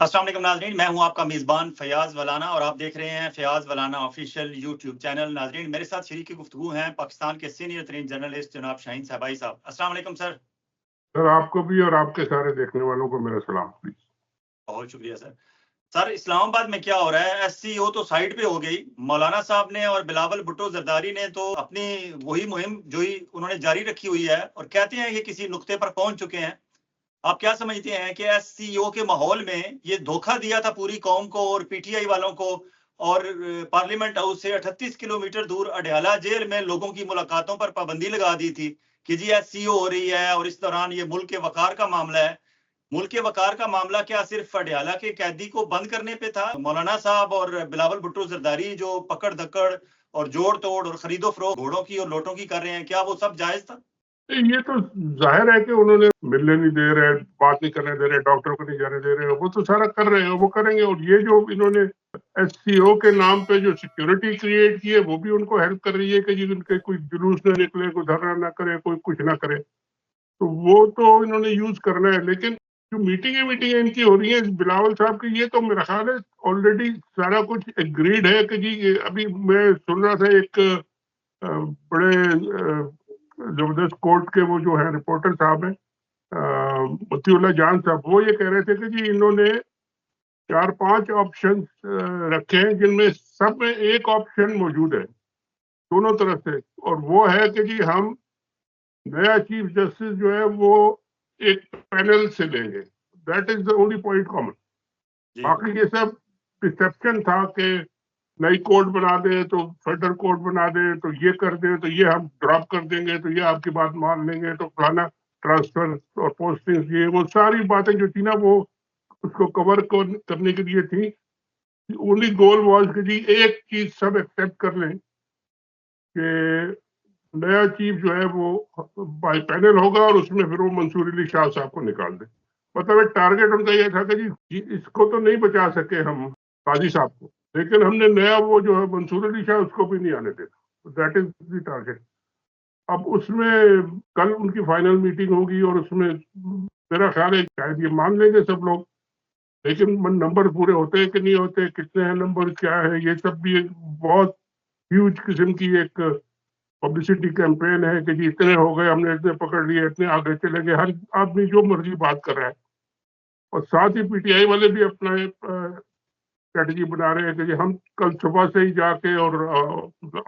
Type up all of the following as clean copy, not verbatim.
अस्सलाम वालेकुम नाज़रीन, मैं हूं आपका मेज़बान फ़याज़ वलाना और आप देख रहे हैं फ़याज़ वलाना ऑफ़िशियल यूट्यूब चैनल। नाज़रीन, मेरे साथ शरीक गुफ्तगू हैं पाकिस्तान के सीनियर तरीन जर्नलिस्ट जनाब शाहीन साहबाई साहब। अस्सलाम वालेकुम सर। सर आपको भी और आपके सारे देखने वालों को मेरा सलाम प्लीज। बहुत शुक्रिया सर। सर, इस्लामाबाद में क्या हो रहा है? एससीओ तो साइड पे हो गई। मौलाना साहब ने और बिलावल भुट्टो जरदारी ने तो अपनी वही मुहिम जो ही उन्होंने जारी रखी हुई है और कहते हैं कि किसी नुक्ते पर पहुंच चुके हैं। आप क्या समझते हैं कि एससीओ के माहौल में ये धोखा दिया था पूरी कौम को और पीटीआई वालों को, और पार्लियामेंट हाउस से 38 किलोमीटर दूर अडयाला जेल में लोगों की मुलाकातों पर पाबंदी लगा दी थी कि जी एससीओ हो रही है और इस दौरान ये मुल्क के वकार का मामला है। मुल्क के वकार का मामला क्या सिर्फ अडयाला के कैदी को बंद करने पे था? मौलाना साहब और बिलावल भुट्टो जरदारी जो पकड़ धक्कड़ और जोड़ तोड़ और खरीदो फरोख्त घोड़ों की और लोटों की कर रहे हैं, क्या वो सब जायज था? ये तो जाहिर है कि उन्होंने मिलने नहीं दे रहे, बात नहीं करने दे रहे, डॉक्टर को नहीं जाने दे रहे, वो तो सारा कर रहे हैं, वो करेंगे। और ये जो इन्होंने एससीओ के नाम पे जो सिक्योरिटी क्रिएट की है वो भी उनको हेल्प कर रही है कि जी उनके कोई जुलूस ना निकले, कोई धरना ना करे, कोई कुछ ना करे। तो वो तो इन्होंने यूज करना है। लेकिन जो मीटिंगें इनकी हो रही है बिलावल साहब की, ये तो मेरा ख्याल है ऑलरेडी सारा कुछ एग्रीड है कि जी अभी मैं सुन रहा था एक बड़े जबरदस्त कोर्ट के वो जो है रिपोर्टर साहब हैं, मतीउल्लाह जान साहब, वो ये कह रहे थे कि जी इन्होंने 4-5 ऑप्शन रखे हैं जिनमें सब में एक ऑप्शन मौजूद है दोनों तरफ से, और वो है कि जी हम नया चीफ जस्टिस जो है वो एक पैनल से लेंगे। That is the only point common. बाकी ये सब डिसेप्शन था कि नई कोर्ट बना दे तो फेडरल कोर्ट बना दे तो ये कर दे तो ये हम ड्रॉप कर देंगे तो ये आपकी बात मान लेंगे तो फलाना ट्रांसफर और पोस्टिंग, ये वो सारी बातें जो थी ना वो उसको कवर करने के लिए थी। ओनली गोल वाज कि जी एक चीज सब एक्सेप्ट कर लें कि नया चीफ जो है वो बाय पैनल होगा और उसमें फिर वो मंसूर अली शाह साहब को निकाल दे। मतलब एक टारगेट उनका ये था कि जी इसको तो नहीं बचा सके हम काजी साहब को, लेकिन हमने नया वो जो है मंसूर अली शाह उसको भी नहीं आने देना। That is the target. अब उसमें कल उनकी फाइनल मीटिंग होगी और उसमें मेरा ख्याल है शायद ये मान लेंगे सब लोग, लेकिन नंबर पूरे होते हैं कि नहीं होते, कितने हैं नंबर, क्या है, ये सब भी एक बहुत ह्यूज किस्म की एक पब्लिसिटी कैंपेन है कि जी इतने हो गए, हमने इतने पकड़ लिए, इतने आगे चले गए, हर आदमी जो मर्जी बात कर रहा है। और साथ ही पीटीआई वाले भी अपना स्ट्रेटजी बना रहे हैं कि जी हम कल सुबह से ही जाके और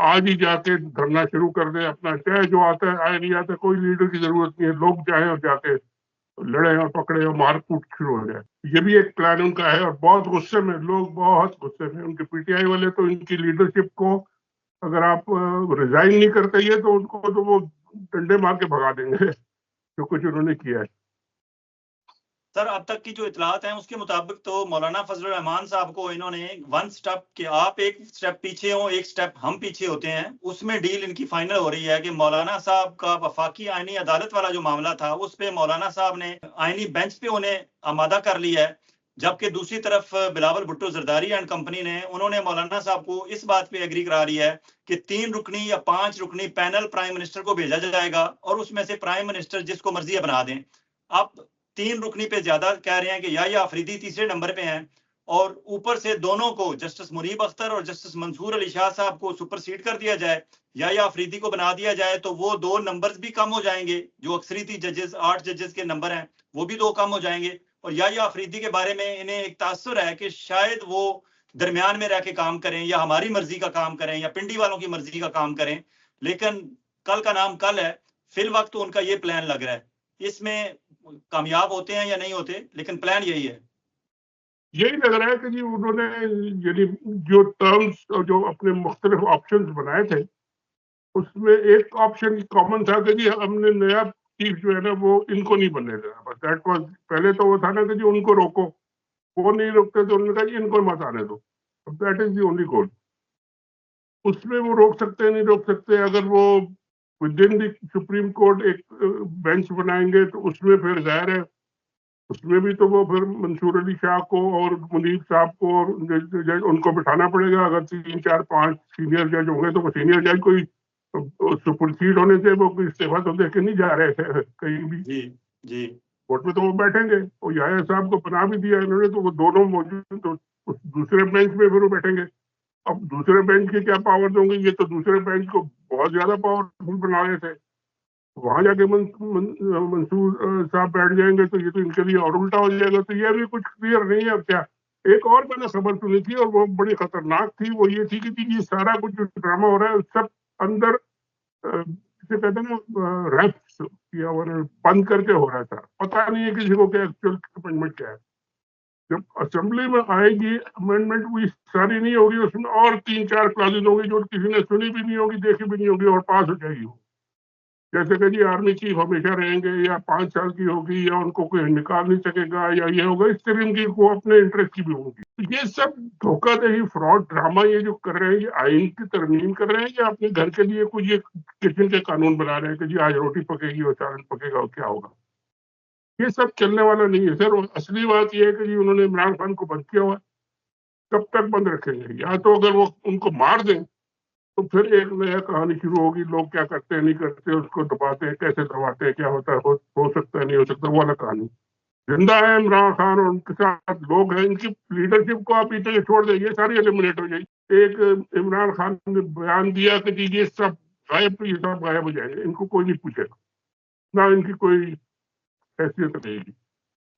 आज ही जाके धरना शुरू कर दें अपना, चाहे जो आता है आए, नहीं आता, कोई लीडर की जरूरत नहीं है, लोग जाए और जाके लड़े और पकड़े और मारकूट शुरू हो जाए। ये भी एक प्लान उनका है। और बहुत गुस्से में लोग, बहुत गुस्से में उनके पीटीआई वाले तो इनकी लीडरशिप को, अगर आप रिजाइन नहीं करते ये तो उनको तो वो डंडे मार के भगा देंगे जो कुछ उन्होंने किया है। सर, अब तक की जो इतलात हैं उसके मुताबिक तो मौलाना फजल रहमान साहब को इन्होंने वन स्टेप के, आप एक स्टेप पीछे हो एक स्टेप हम पीछे होते हैं, उसमें डील इनकी फाइनल हो रही है कि मौलाना साहब का वफाकी आईनी अदालत वाला जो मामला था उस पे मौलाना साहब ने आईनी बेंच पे उन्हें आमादा कर लिया है। जबकि दूसरी तरफ बिलावल भुट्टो जरदारी एंड कंपनी ने उन्होंने मौलाना साहब को इस बात पे एग्री करा रही है कि 3 रुकनी या 5 रुकनी पैनल प्राइम मिनिस्टर को भेजा जाएगा और उसमें से प्राइम मिनिस्टर जिसको मर्जी बना दें। आप 3 रुकनी पे ज्यादा कह रहे हैं कि या अफरीदी तीसरे नंबर पे हैं, और ऊपर से दोनों को, जस्टिस मुनीब अख्तर और जस्टिस मंसूर अली शाह साहब को सुपरसीड कर दिया जाए या अफरीदी को बना दिया जाए, तो वो 2 नंबर्स भी कम हो जाएंगे। जो अक्सरीती जजेस 8 जजेस के नंबर हैं वो भी 2 कम हो जाएंगे। और या अफरीदी के बारे में इन्हें एक तासुर है कि शायद वो दरमियान में रह के काम करें या हमारी मर्जी का काम करें या पिंडी वालों की मर्जी का काम करें। लेकिन कल का नाम कल है, फिल वक्त तो उनका ये प्लान लग रहा है। इसमें कामयाब होते हैं या नहीं होते, लेकिन प्लान यही है। यही लग रहा है कि जी उन्होंने यानी जो टर्म्स और जो अपने मुख्तलिफ ऑप्शंस बनाए थे उसमें एक ऑप्शन कॉमन था कि जी हमने नया चीफ जो है ना वो इनको नहीं बनने देना। बस दैट वाज। पहले तो वो था ना कि जी उनको रोको, वो नहीं रोकते तो उन्होंने कहा जी इनको मत आने दो। That is the only goal. उसमें वो रोक सकते नहीं रोक सकते। अगर वो with in the supreme court एक बेंच बनाएंगे तो उसमें फिर जाहिर है उसमें भी तो वो फिर मंसूर अली शाह को और मुनीब साहब को और जज उनको बिठाना पड़ेगा। अगर 3-4-5 सीनियर जज होंगे तो वो सीनियर जज कोई सुपरसीड होने से वो कोई इस्तीफा तो देके नहीं जा रहे थे कहीं भी। जी जी। कोर्ट में तो वो बैठेंगे, वो याया साहब को बना भी दिया इन्होंने, तो वो दोनों मौजूद, तो उस दूसरे बेंच में फिर वो बैठेंगे। अब दूसरे बेंच के क्या पावर होंगे, ये तो दूसरे बेंच को बहुत ज्यादा पावरफुल बना रहे थे, वहां जाके मंसूर साहब बैठ जाएंगे तो ये तो इनके लिए और उल्टा हो जाएगा। तो ये भी कुछ क्लियर नहीं है। अब क्या, एक और मैंने खबर सुनी थी और वो बड़ी खतरनाक थी, वो ये थी कि ये सारा कुछ जो ड्रामा हो रहा है सब अंदर जिसे कहते हैं ना रैप्स या बंद करके हो रहा था, पता नहीं है किसी को क्या एक्चुअल अमेंडमेंट क्या है। जब असेंबली में आएगी अमेंडमेंट, वो सारी नहीं होगी, उसमें और 3-4 क्लासेज होंगी जो किसी ने सुनी भी नहीं होगी, देखी भी नहीं होगी, और पास हो जाएगी। जैसे कि जी आर्मी चीफ हमेशा रहेंगे, या 5 साल की होगी, या उनको कोई निकाल नहीं सकेगा, या ये होगा, इस तरह की को अपने इंटरेस्ट की भी होगी। तो ये सब धोखाधड़ी, फ्रॉड ड्रामा ये जो कर रहे हैं, ये आइन की तरमीम कर रहे हैं, या अपने घर के लिए कुछ ये किचन के कानून बना रहे हैं कि जी आज रोटी पकेगी और चावल पकेगा और क्या होगा। ये सब चलने वाला नहीं है सर। असली बात यह है कि जी उन्होंने इमरान खान को बंद किया हुआ है, कब तक बंद रखेंगे? या तो अगर वो उनको मार दें तो फिर एक नया कहानी शुरू होगी, लोग क्या करते हैं नहीं करते, उसको दबाते हैं, कैसे दबाते हैं, क्या होता है, हो सकता है नहीं हो सकता, वो वाला कहानी। जिंदा है इमरान खान और उनके साथ लोग हैं, इनकी लीडरशिप को आप पीछे छोड़ दें, ये सारी एलिमिनेट हो जाएगी। एक इमरान खान ने बयान दिया कि जी ये सब गायब, ये सब गायब हो जाएंगे, इनको कोई नहीं पूछेगा, ना इनकी कोई हैसियत रहेगी।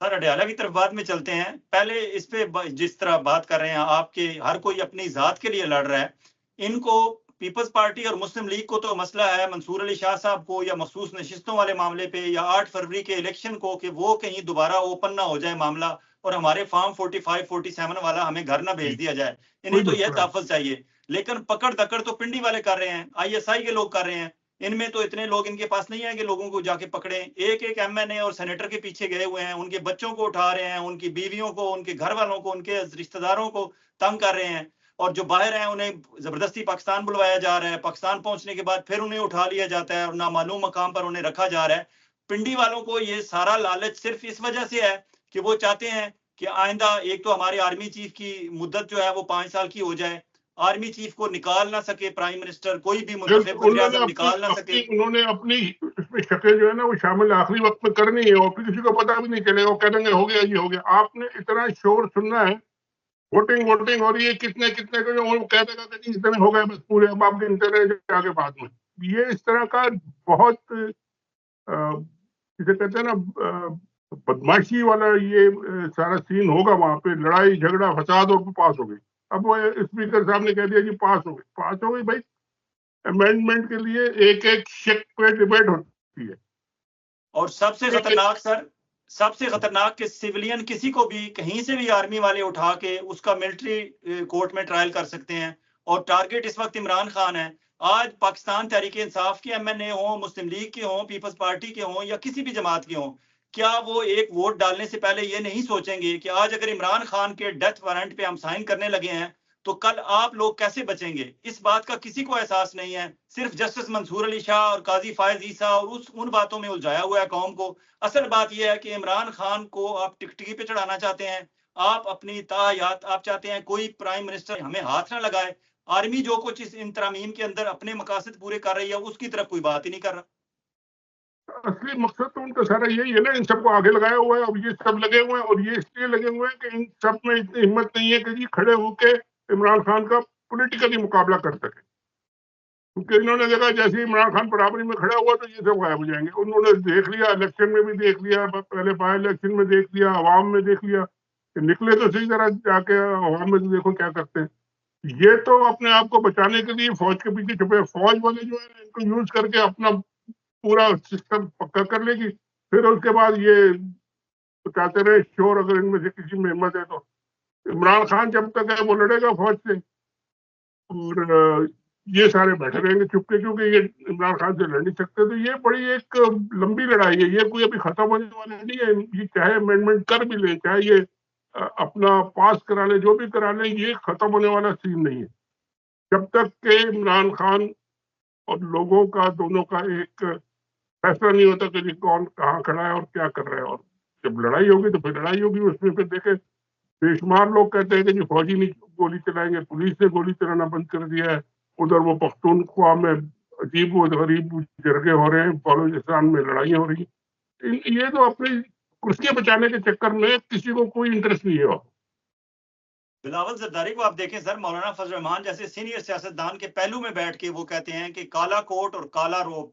सर अडयाला की तरफ बाद में चलते हैं। पहले इस पे जिस तरह बात कर रहे हैं आपके, हर कोई अपनी जात के लिए लड़ रहा है। इनको पीपल्स पार्टी और मुस्लिम लीग को तो मसला है मंसूर अली शाह साहब को, या मखसूस नशिस्तों वाले मामले पे, या 8 फरवरी के इलेक्शन को, कि वो कहीं दोबारा ओपन ना हो जाए मामला और हमारे फॉर्म 45-47 वाला हमें घर ना भेज दिया जाए। इन्हें तो यह तहफ़्फ़ुज़ चाहिए। लेकिन पकड़ दकड़ तो पिंडी वाले कर रहे हैं, ISI के लोग कर रहे हैं। इनमें तो इतने लोग इनके पास नहीं है कि लोगों को जाके पकड़े। एक MNA और सेनेटर के पीछे गए हुए हैं, उनके बच्चों को उठा रहे हैं, उनकी बीवियों को, उनके घर वालों को, उनके रिश्तेदारों को तंग कर रहे हैं, और जो बाहर हैं उन्हें जबरदस्ती पाकिस्तान बुलवाया जा रहा है। पाकिस्तान पहुंचने के बाद फिर उन्हें उठा लिया जाता है और नामालूम मकाम पर उन्हें रखा जा रहा है। पिंडी वालों को ये सारा लालच सिर्फ इस वजह से है कि वो चाहते हैं कि आइंदा एक तो हमारे आर्मी चीफ की मुद्दत जो है वो 5 साल की हो जाए, आर्मी चीफ को निकाल ना सके प्राइम मिनिस्टर, कोई भी मुंतखब वज़ीर-ए-आज़म निकाल ना सके। उन्होंने अपनी इसमें शक्ल जो है ना वो शामिल आखिरी वक्त में करनी है, और फिर किसी को पता भी नहीं चलेगा, वो कह देंगे हो गया ये हो गया। आपने इतना शोर सुनना है, वोटिंग वोटिंग और ये कितने कितने को, वो कह देगा कि इतने हो गए बस पूरे, अब आप गिनते रहे आगे बाद में। ये इस तरह का बहुत जिसे कहते हैं ना बदमाशी वाला ये सारा सीन होगा वहां पे, लड़ाई झगड़ा फसाद, और पास हो गई। अब वो स्पीकर साहब ने कह दिया कि पास हो गई, पास हो गई। भाई अमेंडमेंट के लिए एक एक शेक पे डिबेट होती है। और सबसे खतरनाक सर, सबसे खतरनाक कि सिविलियन किसी को भी कहीं से भी आर्मी वाले उठा के उसका मिलिट्री कोर्ट में ट्रायल कर सकते हैं, और टारगेट इस वक्त इमरान खान है। आज पाकिस्तान तहरीक इंसाफ के MNA हो, मुस्लिम लीग के हों, पीपल्स पार्टी के हों, या किसी भी जमात के हों, क्या वो एक वोट डालने से पहले ये नहीं सोचेंगे कि आज अगर इमरान खान के डेथ वारंट पे हम साइन करने लगे हैं तो कल आप लोग कैसे बचेंगे? इस बात का किसी को एहसास नहीं है। सिर्फ जस्टिस मंसूर अली शाह और काजी फायज ईसा और उन बातों में उलझाया हुआ है कौम को। असल बात यह है कि इमरान खान को आप टिकटिकी पे चढ़ाना चाहते हैं, आप अपनी ताहयात आप चाहते हैं कोई प्राइम मिनिस्टर हमें हाथ ना लगाए। आर्मी जो कुछ इस इन तरमीम के अंदर अपने मकासद पूरे कर रही है उसकी तरफ कोई बात ही नहीं कर रहा। असली मकसद तो उनका सारा यही है ना, इन सबको आगे लगाया हुआ है। अब ये सब लगे हुए हैं, और ये इसलिए लगे हुए हैं कि इन सब में इतनी हिम्मत नहीं है कि जी खड़े होके इमरान खान का पॉलिटिकली मुकाबला कर सके, क्योंकि इन्होंने देखा जैसे इमरान खान बराबरी में खड़ा हुआ तो ये सब गायब हो जाएंगे। उन्होंने देख लिया, इलेक्शन में भी देख लिया, पहले बाई इलेक्शन में देख लिया, अवाम में देख लिया, निकले तो सही तरह जाके अवाम में तो देखो क्या करते हैं। ये तो अपने आप को बचाने के लिए फौज के पीछे छुपे, फौज वाले जो है इनको यूज करके अपना पूरा सिस्टम पक्का कर लेगी। फिर उसके बाद ये चाहते रहे शोर, अगर इनमें से किसी में हिम्मत है तो। इमरान खान जब तक है वो लड़ेगा फौज से, और ये सारे बैठे रहेंगे चुपके, क्योंकि ये इमरान खान से लड़ नहीं सकते। तो ये बड़ी एक लंबी लड़ाई है, ये कोई अभी खत्म होने वाली नहीं है। ये चाहे अमेंडमेंट कर भी ले, चाहे ये अपना पास करा ले, जो भी करा ले, ये खत्म होने वाला सीन नहीं है जब तक के इमरान खान और लोगों का दोनों का एक फैसला नहीं होता कि कौन कहाँ खड़ा है और क्या कर रहा है। और जब लड़ाई होगी तो फिर लड़ाई होगी, उसमें फिर देखे बेशुमार लोग कहते हैं कि जी फौजी नहीं गोली चलाएंगे, पुलिस ने गोली चलाना बंद कर दिया है। उधर वो पख्तूनख्वा में अजीब व गरीब जरगे हो रहे हैं, बलोचिस्तान में लड़ाइयाँ हो रही हैं। ये तो अपनी कुर्सियां बचाने के चक्कर में किसी को कोई इंटरेस्ट नहीं है। बिलावल जरदारी को आप देखें सर, मौलाना फजल रहमान जैसे सीनियर सियासतदान के पहलू में बैठ के वो कहते हैं कि काला कोट और काला रोब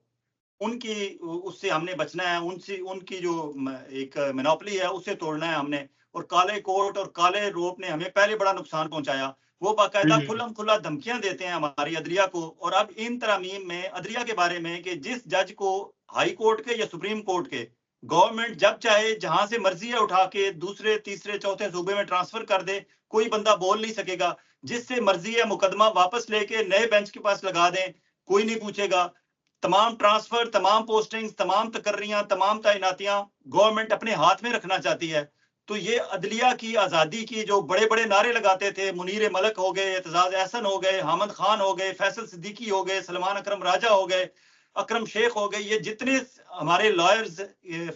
उनकी उससे हमने बचना है, उनसे उनकी जो एक मोनोपोली है उसे तोड़ना है हमने, और काले कोट और काले रोप ने हमें पहले बड़ा नुकसान पहुंचाया। वो बाकायदा खुल्लम खुल्ला धमकियां देते हैं हमारी अदलिया को। और अब इन तरमीम में अदलिया के बारे में कि जिस जज को हाई कोर्ट के या सुप्रीम कोर्ट के गवर्नमेंट जब चाहे जहां से मर्जी है उठा के दूसरे तीसरे चौथे सूबे में ट्रांसफर कर दे, कोई बंदा बोल नहीं सकेगा। जिससे मर्जी है मुकदमा वापस लेके नए बेंच के पास लगा दें, कोई नहीं पूछेगा। तमाम ट्रांसफर, तमाम पोस्टिंग्स, तमाम तकर्रियां, तमाम तैनातियां गवर्नमेंट अपने हाथ में रखना चाहती है। तो ये अदलिया की आजादी की जो बड़े बड़े नारे लगाते थे, मुनीर मलक हो गए, एतजाज एहसन हो गए, हामिद खान हो गए, फैसल सिद्दीकी हो गए, सलमान अकरम राजा हो गए, अकरम शेख हो गए, ये जितने हमारे लॉयर्स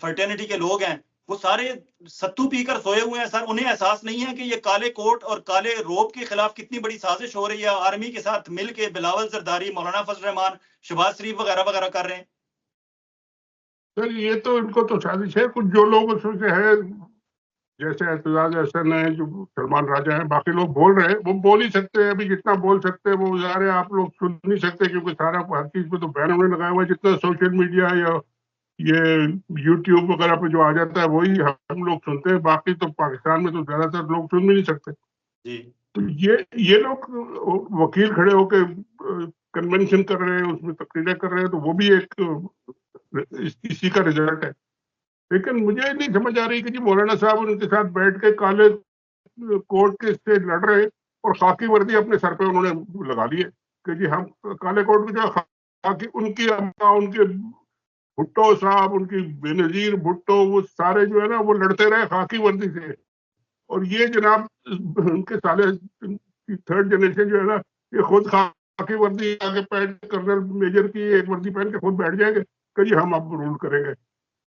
फर्टर्निटी के लोग हैं वो सारे सत्तू पीकर सोए हुए हैं सर। उन्हें एहसास नहीं है कि ये काले कोट और काले रोब के खिलाफ कितनी बड़ी साजिश हो रही है, आर्मी के साथ मिलके बिलावल जरदारी, मौलाना फजल रहमान, शहबाज शरीफ वगैरह वगैरह कर रहे हैं। सर ये तो इनको तो साजिश है। कुछ जो लोग उसमें से है, जैसे एतजाज एहसन है, जो सलमान राजा है, बाकी लोग बोल रहे हैं, वो बोल ही सकते हैं। अभी जितना बोल सकते हैं वो ज़ाहिर है आप लोग सुन नहीं सकते, क्योंकि सारा हर चीज पे तो बैन उन्होंने लगाया हुआ है। जितना सोशल मीडिया या ये यूट्यूब वगैरह पे जो आ जाता है वही हम लोग सुनते हैं। बाकी तो पाकिस्तान में तो ज्यादातर लोग सुन भी नहीं सकते जी। तो ये लोग वकील खड़े होकर कन्वेंशन कर रहे हैं, उसमें तकरीरें कर रहे हैं, तो वो भी एक इसी का रिजल्ट है। लेकिन मुझे नहीं समझ आ रही कि जी मौलाना साहब उनके साथ बैठ के काले कोर्ट के से लड़ रहे और खाकी वर्दी अपने सर पे उन्होंने लगा ली है कि जी हम काले कोर्ट की जो खाकी, उनकी अम्मा, उनके भुट्टो साहब, उनकी बेनजीर भुट्टो, वो सारे जो है ना वो लड़ते रहे खाकी वर्दी से। और ये जनाब उनके साले थर्ड जनरेशन जो है ना, ये खुद खाकी वर्दी आगे पहन, कर्नल मेजर की एक वर्दी पहन के खुद बैठ जाएंगे कि जी हम अब रूल करेंगे।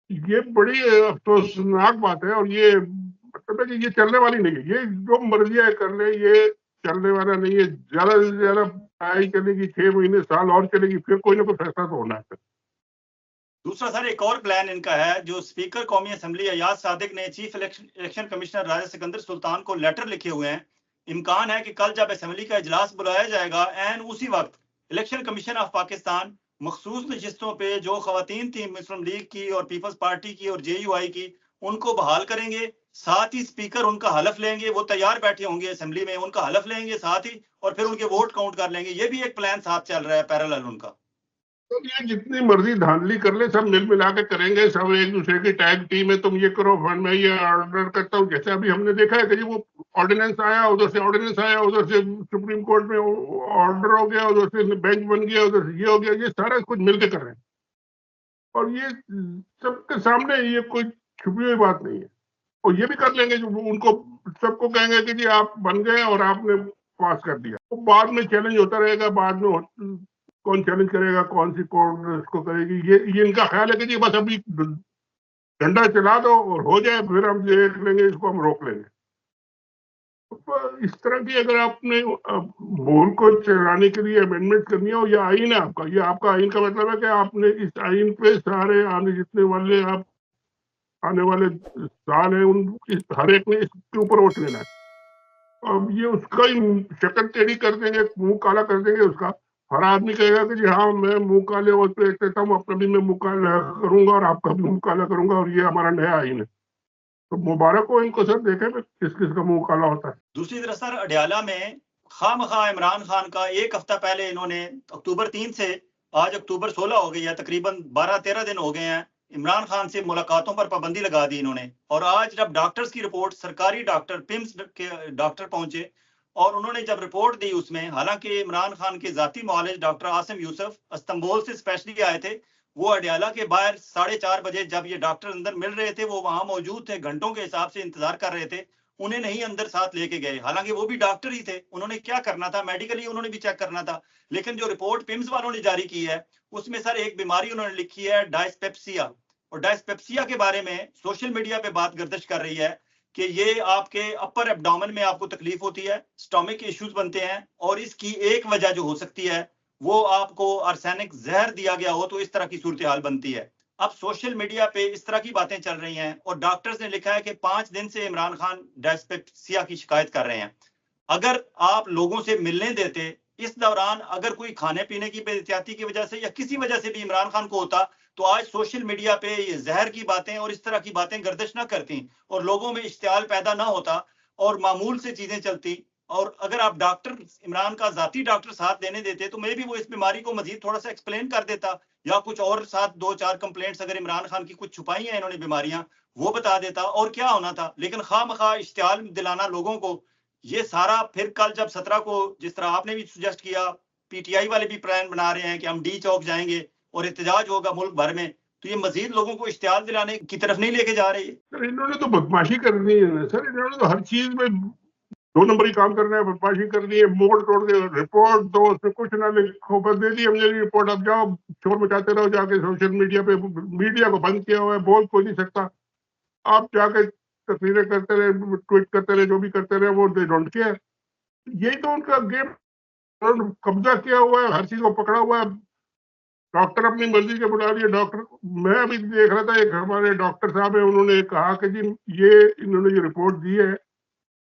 ये बड़ी अफसोसनाक बात है। और ये मतलब है कि ये चलने वाली नहीं है। ये जो मर्जी है कर ले, ये चलने वाला नहीं है। ज्यादा से ज्यादा आई चलेगी, 6 महीने साल और चलेगी, फिर कोई ना कोई फैसला तो होना है। दूसरा सर एक और प्लान इनका है, जो स्पीकर कौमी असेंबली अयाज सादिक ने चीफ इलेक्शन कमिश्नर राजा सिकंदर सुल्तान को लेटर लिखे हुए हैं। इम्कान है कि कल जब असेंबली का इजलास बुलाया जाएगा, एन उसी वक्त इलेक्शन कमीशन ऑफ पाकिस्तान मखसूस नशिस्तों पे जो खवातीन थी मुस्लिम लीग की और पीपल्स पार्टी की और JUI की, उनको बहाल करेंगे। साथ ही स्पीकर उनका हलफ लेंगे, वो तैयार बैठे होंगे असेंबली में, उनका हलफ लेंगे साथ ही, और फिर उनके वोट काउंट कर लेंगे। ये भी एक प्लान साथ चल रहा है पैरेलल उनका। तो ये जितनी मर्जी धांधली कर ले, सब मिल मिला के करेंगे। सब एक दूसरे की टैग टीम है, तुम ये करो, फंड में ये ऑर्डर करता हूँ। जैसे अभी हमने देखा है कि जी वो ऑर्डिनेंस आया, उधर से ऑर्डिनेंस आया, उधर से सुप्रीम कोर्ट में ऑर्डर हो गया, उधर से बेंच बन गया, उधर से ये हो गया। ये सारा कुछ मिलकर कर रहे हैं और ये सबके सामने, ये कोई छुपी हुई बात नहीं है। और ये भी कर लेंगे जो उनको सबको कहेंगे कि जी आप बन गए और आपने पास कर दिया। तो बाद में चैलेंज होता रहेगा, बाद में कौन चैलेंज करेगा, कौन सी कोर्ट इसको करेगी। ये इनका ख्याल है कि जी बस अभी डंडा चला दो और हो जाए, फिर हम देख लेंगे, इसको हम रोक लेंगे। तो इस तरह की अगर आपने बोल को चलाने के लिए अमेंडमेंट करनी है, और ये आइन है आपका, ये आपका आइन का मतलब है कि आपने इस आइन पे सारे आने जितने वाले आप आने वाले साल है उन हर एक ने इसके ऊपर वोट लेना है। अब ये उसका ही शक्ल टेढ़ी कर देंगे, मुंह काला कर देंगे उसका। हर आदमी कहेगा कि जी हाँ मैं मुंह काले वोट पे देता हूँ, अपना भी मैं मुंह काला करूंगा और आपका भी मुंह काला करूंगा, और ये हमारा नया आइन है। तो मुबारक हो इनको सर, देखें किस किस का मुंह काला होता है। दूसरी तरफ सर अडयाला में खामखा इमरान खान का एक हफ्ता पहले इन्होंने अक्टूबर 3 से आज अक्टूबर 16 हो गई है, तकरीबन 12-13 दिन हो गए हैं, इमरान खान से मुलाकातों पर पाबंदी लगा दी इन्होंने। और आज जब डॉक्टर्स की रिपोर्ट, सरकारी डॉक्टर पिम्स के डॉक्टर पहुंचे और उन्होंने जब रिपोर्ट दी उसमें, हालांकि इमरान खान के जाती मुआलिज डॉक्टर आसिम यूसुफ इस्तांबुल से स्पेशली आए थे, वो अडयाला के बाहर 4:30 बजे जब ये डॉक्टर अंदर मिल रहे थे वो वहां मौजूद थे, घंटों के हिसाब से इंतजार कर रहे थे, उन्हें नहीं अंदर साथ लेके गए। हालांकि वो भी डॉक्टर ही थे, उन्होंने क्या करना था, मेडिकली उन्होंने भी चेक करना था। लेकिन जो रिपोर्ट पिम्स वालों ने जारी की है उसमें सर एक बीमारी उन्होंने लिखी है डायस्पेप्सिया, और डायस्पेप्सिया के बारे में सोशल मीडिया पे बात गर्दिश कर रही है कि ये आपके अपर एब्डोमेन में आपको तकलीफ होती है, स्टोमिक इश्यूज बनते हैं, और इसकी एक वजह जो हो सकती है वो आपको आर्सेनिक जहर दिया गया हो तो इस तरह की सूरत हाल बनती है। अब सोशल मीडिया पे इस तरह की बातें चल रही हैं और डॉक्टर्स ने लिखा है कि 5 दिन से इमरान खान डायस्पेप्सिया की शिकायत कर रहे हैं। अगर आप लोगों से मिलने देते, इस दौरान अगर कोई खाने पीने की बेहतियाती की वजह से या किसी वजह से भी इमरान खान को होता, तो आज सोशल मीडिया पे ये जहर की बातें और इस तरह की बातें गर्दिश ना करती और लोगों में इश्तियाल पैदा ना होता और मामूल से चीजें चलती। और अगर आप डॉक्टर इमरान का जाती डॉक्टर साथ देने देते, तो मे भी वो इस बीमारी को मजीद थोड़ा सा एक्सप्लेन कर देता, या कुछ और साथ 2-4 कंप्लेंट्स अगर इमरान खान की कुछ छुपाई हैं इन्होंने बीमारियां, वो बता देता और क्या होना था। लेकिन खामखा इश्तियाल दिलाना लोगों को, ये सारा फिर कल जब 17 को, जिस तरह आपने भी सुजेस्ट किया, पीटीआई वाले भी प्लान बना रहे हैं कि हम डी चौक जाएंगे और एहतजाज होगा मुल्क भर में, तो ये मजीद लोगों को इश्तियाल दिलाने की तरफ नहीं लेके जा रही है। सर इन्होंने तो बदमाशी करनी है सर, इन्होंने तो हर चीज में 2 नंबर ही काम करना है, बदमाशी करनी है, मोड़ तोड़ के रिपोर्ट दो, उसमें कुछ ना लिखो, बस दे दी हमने रिपोर्ट, अब जाओ शोर मचाते रहो जाके सोशल मीडिया पे। मीडिया को बंद किया हुआ है, बोल कोई नहीं सकता। आप जाके तस्वीरें करते रहे, ट्वीट करते रहे, जो भी करते रहे, वो दे डोंट केयर। यही तो उनका गेम, कब्जा किया हुआ है, हर चीज को पकड़ा हुआ है। डॉक्टर अपनी मर्जी के बुला लिए डॉक्टर। मैं अभी देख रहा था, एक हमारे डॉक्टर साहब है, उन्होंने कहा कि जी इन्होंने ये रिपोर्ट दी है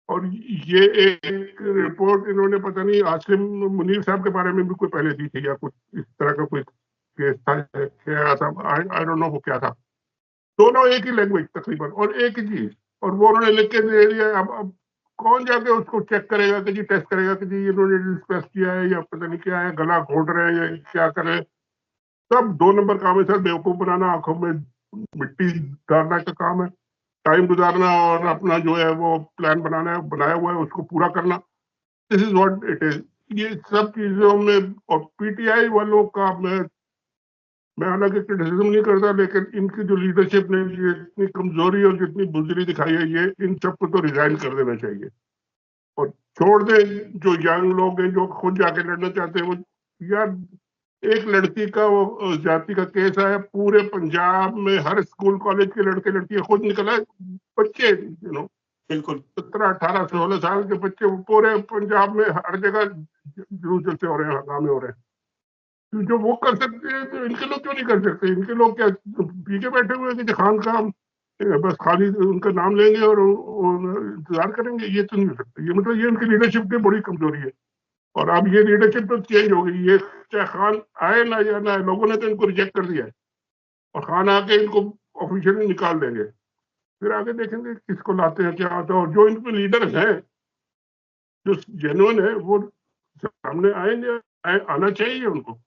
और ये एक रिपोर्ट इन्होंने पता नहीं आसिम मुनीर साहब के बारे में भी कोई पहले दी थी या कुछ इस तरह का कोई केस था, क्या था, आई डोंट नो वो क्या था। दोनों एक ही लैंग्वेज तकरीबन और एक ही चीज, और वो उन्होंने लिख के दे दिया। अब कौन जाके उसको चेक करेगा कि जी, टेस्ट करेगा कि जी इन्होंने डिस्कस किया है या पता नहीं क्या है, गला घोट रहे हैं या क्या कर रहे हैं। सब 2 नंबर काम है सर, बेवकूफ बनाना, आंखों में मिट्टी डालना का काम है, टाइम गुजारना और अपना जो है वो प्लान बनाना है, बनाया हुआ है उसको पूरा करना। This is what it is. ये सब चीजों में, और पीटीआई वालों का मैं हालांकि क्रिटिसिज्म नहीं करता, लेकिन इनकी जो लीडरशिप ने जितनी कमजोरी और जितनी बुजरी दिखाई है, ये इन सबको तो रिजाइन कर देना चाहिए और छोड़ दे। जो यंग लोग हैं जो खुद जाके लड़ना चाहते हैं, वो यार, एक लड़की का वो जाति का केस आया पूरे पंजाब में, हर स्कूल कॉलेज के लड़के लड़कियां खुद निकला, बच्चे बिल्कुल 17, 18, 16 साल के बच्चे, वो पूरे पंजाब में हर जगह जुलूस जलसे हो रहे हैं, हंगामे हो रहे हैं। जो वो कर सकते हैं तो इनके लोग क्यों नहीं कर सकते? इनके लोग क्या पी के बैठे हुए हैं कि खान का बस खाली उनका नाम लेंगे और इंतजार करेंगे? ये तो नहीं हो सकता। ये मतलब ये उनकी लीडरशिप की बड़ी कमजोरी है। और अब ये लीडरशिप तो चेंज हो गई, ये चाहे खान आए ना या ना आए, लोगों ने तो इनको रिजेक्ट कर दिया है और खान आके इनको ऑफिशियली निकाल देंगे। फिर आगे देखेंगे किसको लाते हैं, क्या आता है। और जो इनके लीडर हैं जो जेन्युइन है, वो सामने आएंगे, आना चाहिए उनको।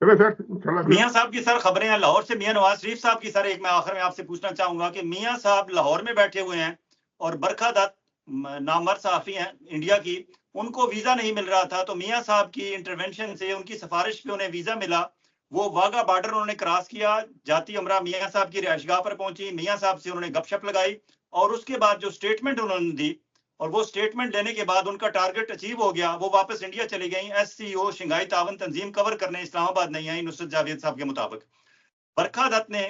मियां साहब की सर खबरें हैं लाहौर से, मियां नवाज शरीफ साहब की सर, एक मैं आखिर में आपसे पूछना चाहूंगा कि मियां साहब लाहौर में बैठे हुए हैं और बरखा दत्त नामवर सहाफी हैं इंडिया की, उनको वीजा नहीं मिल रहा था, तो मियां साहब की इंटरवेंशन से, उनकी सिफारिश पे उन्हें वीजा मिला। वो वाघा बॉर्डर उन्होंने क्रॉस किया, जाती अमरा मियां साहब की रिहायशगाह पर पहुंची, मियां साहब से उन्होंने गपशप लगाई और उसके बाद जो स्टेटमेंट उन्होंने दी, और वो स्टेटमेंट देने के बाद उनका टारगेट अचीव हो गया, वो वापस इंडिया चली गई। एससीओ शंघाई तावन तंजीम कवर करने इस्लामाबाद नहीं आई नुसरत जावेद साहब के मुताबिक। बरखा दत्त ने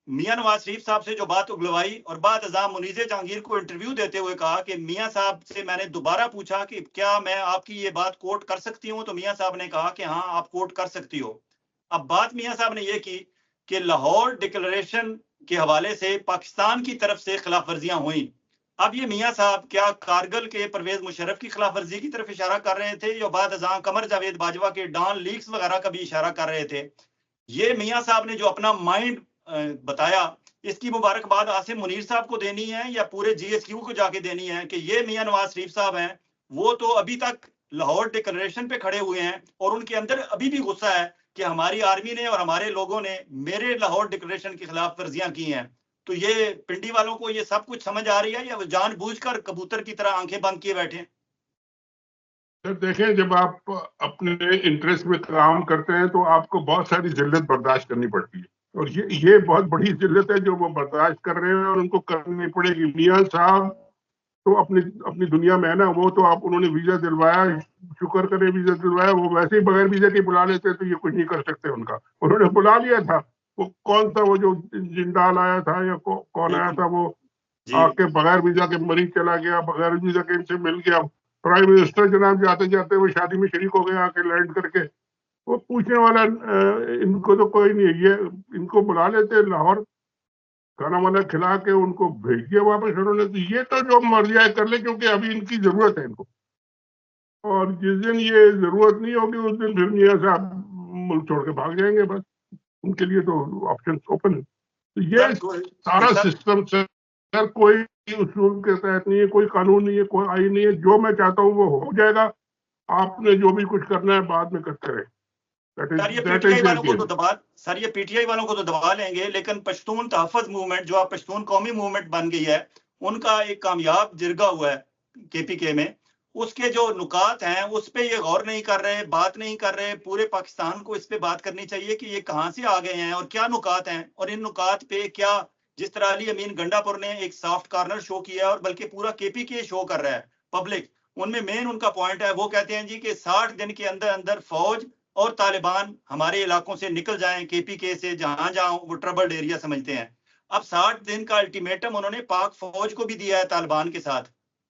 मियां नवाज शरीफ साहब से जो बात उगलवाई और बाद अज़ाम मुनीज़ जहांगीर को इंटरव्यू देते हुए कहा कि मियां साहब से मैंने दोबारा पूछा कि क्या मैं आपकी ये बात कोट कर सकती हूँ, तो मियां साहब ने कहा कि हाँ आप कोट कर सकती हो। अब बात मियां साहब ने ये की कि लाहौर डिक्लेरेशन के हवाले से पाकिस्तान की तरफ से खिलाफ वर्जियां हुई। अब ये मियां साहब क्या कारगिल के परवेज मुशर्रफ की खिलाफ वर्जी की तरफ इशारा कर रहे थे, या बाद अज़ां कमर जावेद बाजवा के डॉन लीक्स वगैरह का भी इशारा कर रहे थे? ये मियां साहब ने जो अपना माइंड बताया, इसकी मुबारकबाद आसिम मुनीर साहब को देनी है या पूरे जीएसक्यू को जाके देनी है कि ये मियां नवाज शरीफ साहब हैं, वो तो अभी तक लाहौर डिक्लेरेशन पे खड़े हुए हैं और उनके अंदर अभी भी गुस्सा है कि हमारी आर्मी ने और हमारे लोगों ने मेरे लाहौर डिक्लेरेशन की खिलाफ वर्जियां की हैं। तो ये पिंडी वालों को ये सब कुछ समझ आ रही है या वो जानबूझकर कबूतर की तरह आंखें बंद किए बैठे हैं? सर देखें, जब आप अपने इंटरेस्ट में काम करते हैं तो आपको बहुत सारी जिल्लत बर्दाश्त करनी पड़ती है, और ये बहुत बड़ी जिल्लत है जो वो बर्दाश्त कर रहे हैं और उनको करनी पड़ेगी। मियां साहब तो अपनी अपनी दुनिया में है ना, वो तो आप उन्होंने वीजा दिलवाया, शुक्र करे वीजा दिलवाया, वो वैसे ही बगैर वीजा के बुला लेते तो ये कुछ नहीं कर सकते। उनका उन्होंने बुला लिया था। वो कौन सा वो जो जिंदाल आया था या कौन आया था, वो आके बगैर वीजा के मरीज चला गया, बगैर वीजा के इनसे मिल गया। प्राइम मिनिस्टर जनाब जाते जाते वो शादी में शरीक हो गए आके लैंड करके। वो पूछने वाला इनको तो कोई नहीं है। ये इनको बुला लेते लाहौर, खाना वाना खिला के उनको भेज दिया वापस उन्होंने, तो ये तो जो मर्जी आए कर ले, क्योंकि अभी इनकी जरूरत है इनको। और जिस दिन ये जरूरत नहीं होगी उस दिन फिर मियां साहब मुल्क छोड़ के भाग जाएंगे, बस उनके लिए तो ऑप्शन ओपन है। तो ये सारा सिस्टम सर कोई उसूल के तहत नहीं है, कोई कानून नहीं है, कोई आईन नहीं है। जो मैं चाहता हूँ वो हो जाएगा, आपने जो भी कुछ करना है बाद में करते रहे। सर ये पीटीआई वालों को तो दबा सर ये पीटीआई वालों को तो दबा लेंगे, लेकिन पश्तून तहफ़्फ़ुज़ मूवमेंट जो आप पश्तून कौमी मूवमेंट बन गई है, उनका एक कामयाब जिरगा हुआ है केपीके में, उसके जो नुकात हैं उस पे ये गौर नहीं कर रहे, बात नहीं कर रहे। पूरे पाकिस्तान को इस पे बात करनी चाहिए कि ये कहाँ से आ गए हैं और क्या नुकात हैं, और इन नुकात पे क्या, जिस तरह अली अमीन गंडापुर ने एक सॉफ्ट कॉर्नर शो किया और बल्कि पूरा केपीके शो कर रहा है पब्लिक, उनमें मेन उनका पॉइंट है, वो कहते हैं जी कि 60 दिन के अंदर अंदर फौज और तालिबान हमारे इलाकों से निकल जाएं, केपीके से, जहां जहां वो ट्रबल्ड एरिया समझते हैं। अब 60 दिन का अल्टीमेटम उन्होंने पाक फौज को भी दिया है तालिबान के साथ,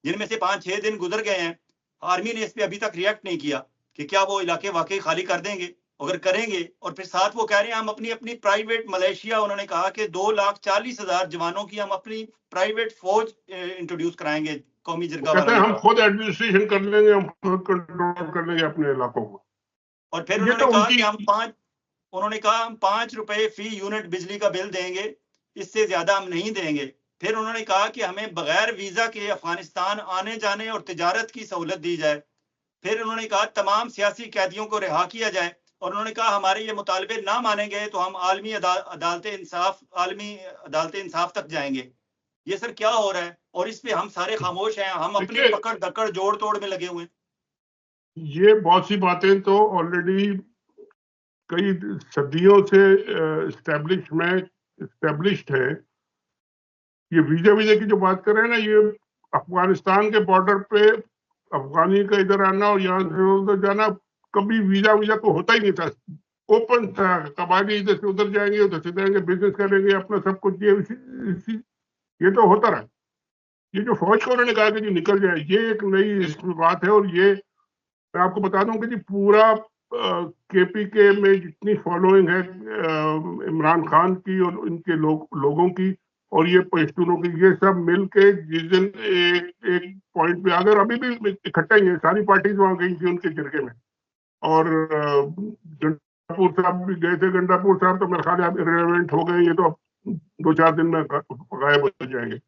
जिनमें से 5-6 दिन गुजर गए हैं। आर्मी ने इस पे अभी तक रिएक्ट नहीं किया कि क्या वो इलाके वाकई खाली कर देंगे। अगर करेंगे, और फिर साथ वो कह रहे हैं हम अपनी अपनी प्राइवेट मलेशिया, उन्होंने कहा कि 2,40,000 जवानों की हम अपनी प्राइवेट फौज इंट्रोड्यूस कराएंगे कौमी जिरगा वाला। हम खुद एडमिनिस्ट्रेशन कर लेंगे, हम खुद कंट्रोल कर लेंगे अपने इलाकों को। और फिर उन्होंने कहा कि हम 5 रुपए फी यूनिट बिजली का बिल देंगे, इससे ज्यादा हम नहीं देंगे। फिर उन्होंने कहा कि हमें बगैर वीजा के अफगानिस्तान आने जाने और तिजारत की सहूलत दी जाए। फिर उन्होंने कहा तमाम सियासी कैदियों को रिहा किया जाए, और उन्होंने कहा हमारे ये मुतालबे ना माने गए तो हम आलमी अदालत इंसाफ तक जाएंगे। ये सर क्या हो रहा है? और इस पे हम सारे खामोश हैं, हम अपनी पकड़ दकड़ जोड़ तोड़ में लगे हुए हैं। ये बहुत सी बातें तो ऑलरेडी कई सदियों से एस्टेब्लिश्ड है। ये वीजा की जो बात कर रहे हैं ना, ये अफगानिस्तान के बॉर्डर पे अफगानी का इधर आना और यहाँ से उधर जाना, कभी वीजा तो होता ही नहीं था, ओपन था। कबायली इधर से उधर जाएंगे, उधर से जाएंगे, बिजनेस करेंगे अपना सब कुछ, ये तो होता रहा। ये जो फौज को उन्होंने कहा कि जी निकल जाए, ये एक नई बात है। और ये मैं आपको बता दूं कि जी पूरा केपीके में जितनी फॉलोइंग है इमरान खान की और इनके लोगों की और ये पश्तूनों की, ये सब मिलके जिस दिन एक पॉइंट पे, अगर अभी भी इकट्ठा ही है, सारी पार्टीज वहां गई थी उनके जिरगे में। और गंडापुर साहब भी गए थे। गंडापुर साहब तो मेरे ख्याल इररिलेवेंट हो गए, ये तो 2-4 दिन में गायब हो जाएंगे।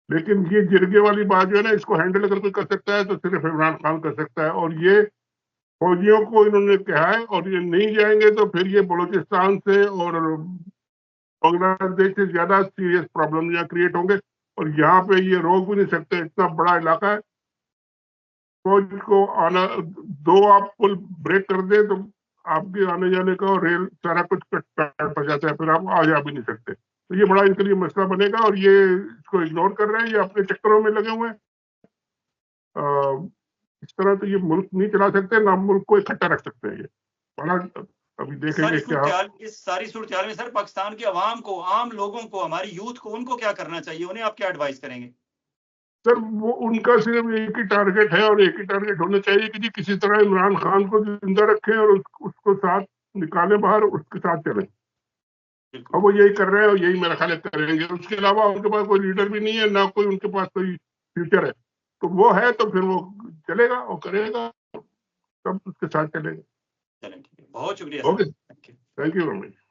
लेकिन ये जिरगे वाली बात जो है ना, इसको हैंडल अगर कोई कर सकता है तो सिर्फ इमरान खान कर सकता है। और ये फौजियों को इन्होंने कहा है, और ये नहीं जाएंगे तो फिर ये बलूचिस्तान से और बांग्लादेश से ज्यादा सीरियस प्रॉब्लम यहाँ क्रिएट होंगे। और यहाँ पे ये रोक भी नहीं सकते, इतना बड़ा इलाका है। फौज को आना, 2 आप पुल ब्रेक कर दे तो आपके आने जाने का और रेल सारा कुछ कट पड़ जाता है, फिर आप आ जा भी नहीं सकते। तो ये बड़ा इनके लिए मसला बनेगा, और ये इसको इग्नोर कर रहे हैं, ये अपने चक्करों में लगे हुए हैं। इस तरह तो ये मुल्क नहीं चला सकते, ना मुल्क को इकट्ठा रख सकते हैं। ये बड़ा अभी देखेंगे क्या। इस सारी सूरत में सर पाकिस्तान के अवाम को, आम लोगों को, हमारी यूथ को, उनको क्या करना चाहिए? उन्हें आप क्या एडवाइस करेंगे? सर वो उनका सिर्फ एक ही टारगेट है, और एक ही टारगेट होना चाहिए कि जी किसी तरह इमरान खान को जिंदा रखें और उसको साथ निकालें बाहर, उसके साथ चलें। अब वो यही कर रहे हैं और यही मेरा ख्याल करेंगे। उसके अलावा उनके पास कोई लीडर भी नहीं है, ना कोई उनके पास कोई फ्यूचर है। तो वो है तो फिर वो चलेगा और करेगा, सब उसके साथ चलेगा। चलें, ठीक है, बहुत शुक्रिया। Okay, thank you very much.